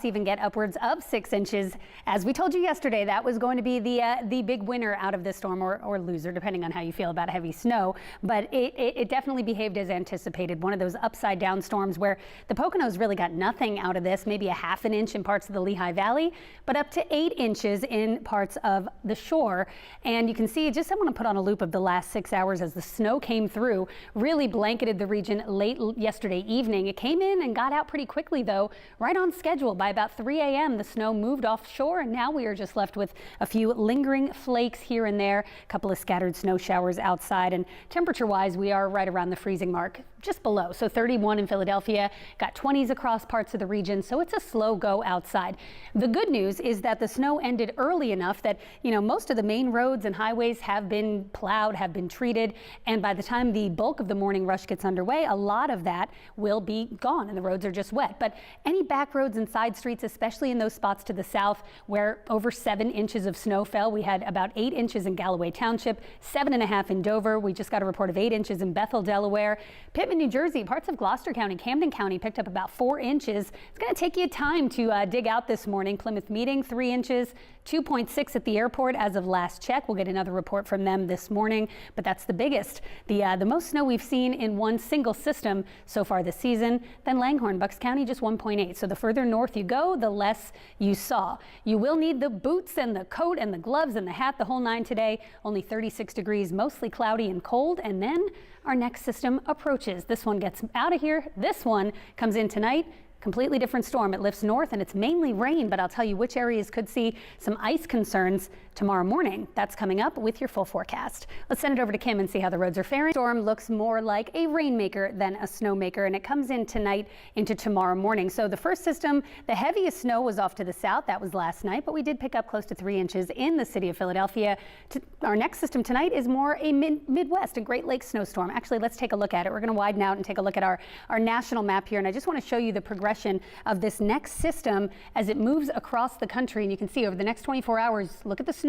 Even get upwards of 6 inches. As we told you yesterday, that was going to be the big winner out of this storm, or loser, depending on how you feel about heavy snow. But it definitely behaved as anticipated. One of those upside down storms where the Poconos really got nothing out of this, maybe a ½ an inch in parts of the Lehigh Valley, but up to 8 inches in parts of the shore. And you can see, I want to put on a loop of the last 6 hours as the snow came through, really blanketed the region late yesterday evening. It came in and got out pretty quickly, though, right on schedule. By about 3 a.m., the snow moved offshore, and now we are just left with a few lingering flakes here and there, a couple of scattered snow showers outside, and temperature-wise, we are right around the freezing mark, just below. So 31 in Philadelphia, got 20s across parts of the region, so it's a slow go outside. The good news is that the snow ended early enough that, most of the main roads and highways have been plowed, have been treated, and by the time the bulk of the morning rush gets underway, a lot of that will be gone, and the roads are just wet. But any back roads and side streets, especially in those spots to the south where over 7 inches of snow fell. We had about 8 inches in Galloway Township, 7.5 in Dover. We just got a report of 8 inches in Bethel, Delaware. Pittman, New Jersey, parts of Gloucester County, Camden County picked up about 4 inches. It's going to take you time to dig out this morning. Plymouth Meeting, 3 inches, 2.6 at the airport as of last check. We'll get another report from them this morning, but that's the biggest. The most snow we've seen in one single system so far this season. Then Langhorne, Bucks County, just 1.8. So the further north you go, the less you saw. You will need the boots and the coat and the gloves and the hat, the whole 9 today. Only 36 degrees, mostly cloudy and cold. And then our next system approaches. This one gets out of here. This one comes in tonight. Completely different storm. It lifts north and it's mainly rain, but I'll tell you which areas could see some ice concerns tomorrow morning. That's coming up with your full forecast. Let's send it over to Kim and see how the roads are faring. Storm looks more like a rainmaker than a snowmaker, and it comes in tonight into tomorrow morning. So the first system, the heaviest snow was off to the south. That was last night, but we did pick up close to 3 inches in the city of Philadelphia. Our next system tonight is more a Midwest, a Great Lakes snowstorm. Actually, let's take a look at it. We're going to widen out and take a look at our national map here, and I just want to show you the progression of this next system as it moves across the country. And you can see over the next 24 hours, look at the snow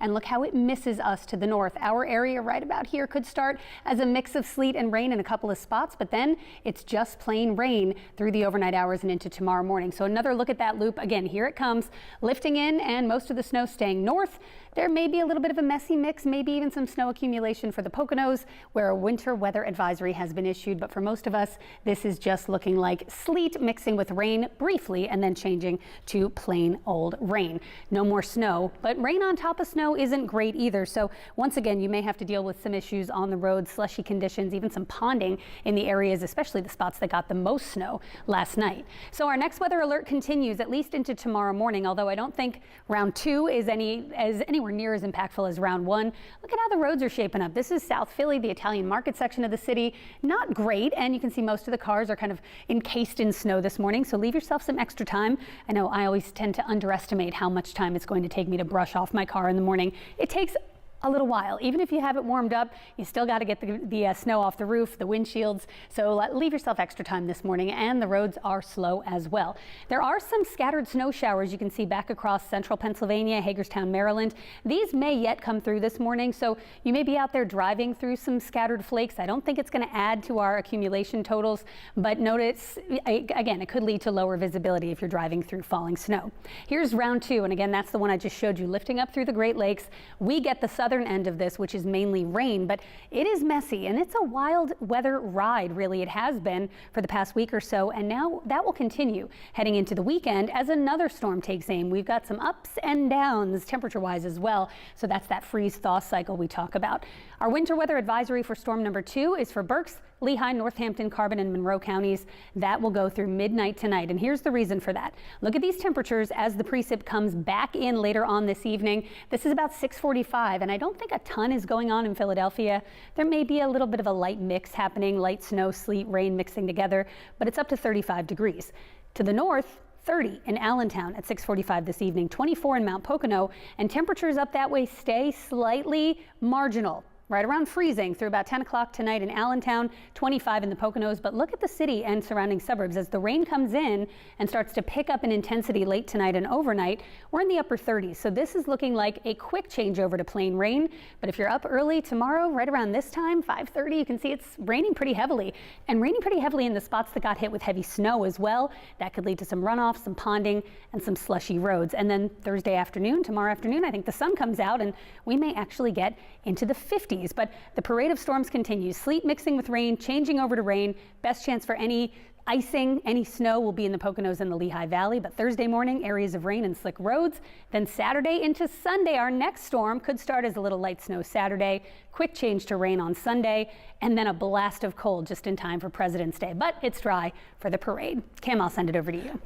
and look how it misses us to the north. Our area right about here could start as a mix of sleet and rain in a couple of spots, but then it's just plain rain through the overnight hours and into tomorrow morning. So another look at that loop. Again, here it comes, lifting in, and most of the snow staying north. There may be a little bit of a messy mix, maybe even some snow accumulation for the Poconos, where a winter weather advisory has been issued. But for most of us, this is just looking like sleet mixing with rain briefly and then changing to plain old rain. No more snow, but rain on top of snow isn't great either. So once again, you may have to deal with some issues on the road, slushy conditions, even some ponding in the areas, especially the spots that got the most snow last night. So our next weather alert continues at least into tomorrow morning, although I don't think round 2 is anywhere near as impactful as round 1. Look at how the roads are shaping up. This is South Philly, the Italian market section of the city. Not great, and you can see most of the cars are kind of encased in snow this morning, so leave yourself some extra time. I know I always tend to underestimate how much time it's going to take me to brush off my car in the morning. It takes a little while. Even if you have it warmed up, you still got to get the snow off the roof, the windshields. So leave yourself extra time this morning, and the roads are slow as well. There are some scattered snow showers you can see back across central Pennsylvania, Hagerstown, Maryland. These may yet come through this morning, so you may be out there driving through some scattered flakes. I don't think it's going to add to our accumulation totals, but notice, again, it could lead to lower visibility if you're driving through falling snow. Here's round 2, and again, that's the one I just showed you, lifting up through the Great Lakes. We get the southern end of this, which is mainly rain, but it is messy, and it's a wild weather ride, really. It has been for the past week or so, and now that will continue heading into the weekend as another storm takes aim. We've got some ups and downs temperature-wise as well, so that's that freeze-thaw cycle we talk about. Our winter weather advisory for storm number 2 is for Berks, Lehigh, Northampton, Carbon, and Monroe counties. That will go through midnight tonight, and here's the reason for that. Look at these temperatures as the precip comes back in later on this evening. This is about 6:45, and I don't think a ton is going on in Philadelphia. There may be a little bit of a light mix happening, light snow, sleet, rain mixing together, but it's up to 35 degrees. To the north, 30 in Allentown at 6:45 this evening, 24 in Mount Pocono, and temperatures up that way stay slightly marginal. right around freezing through about 10 o'clock tonight in Allentown, 25 in the Poconos. But look at the city and surrounding suburbs as the rain comes in and starts to pick up in intensity late tonight and overnight. We're in the upper 30s. So this is looking like a quick changeover to plain rain. But if you're up early tomorrow, right around this time, 5:30, you can see it's raining pretty heavily and raining pretty heavily in the spots that got hit with heavy snow as well. That could lead to some runoff, some ponding and some slushy roads. And then Thursday afternoon, tomorrow afternoon, I think the sun comes out and we may actually get into the 50s. But the parade of storms continues. Sleet mixing with rain, changing over to rain. Best chance for any icing, any snow will be in the Poconos and the Lehigh Valley. But Thursday morning, areas of rain and slick roads. Then Saturday into Sunday, our next storm could start as a little light snow Saturday. Quick change to rain on Sunday. And then a blast of cold just in time for President's Day. But it's dry for the parade. Kim, I'll send it over to you.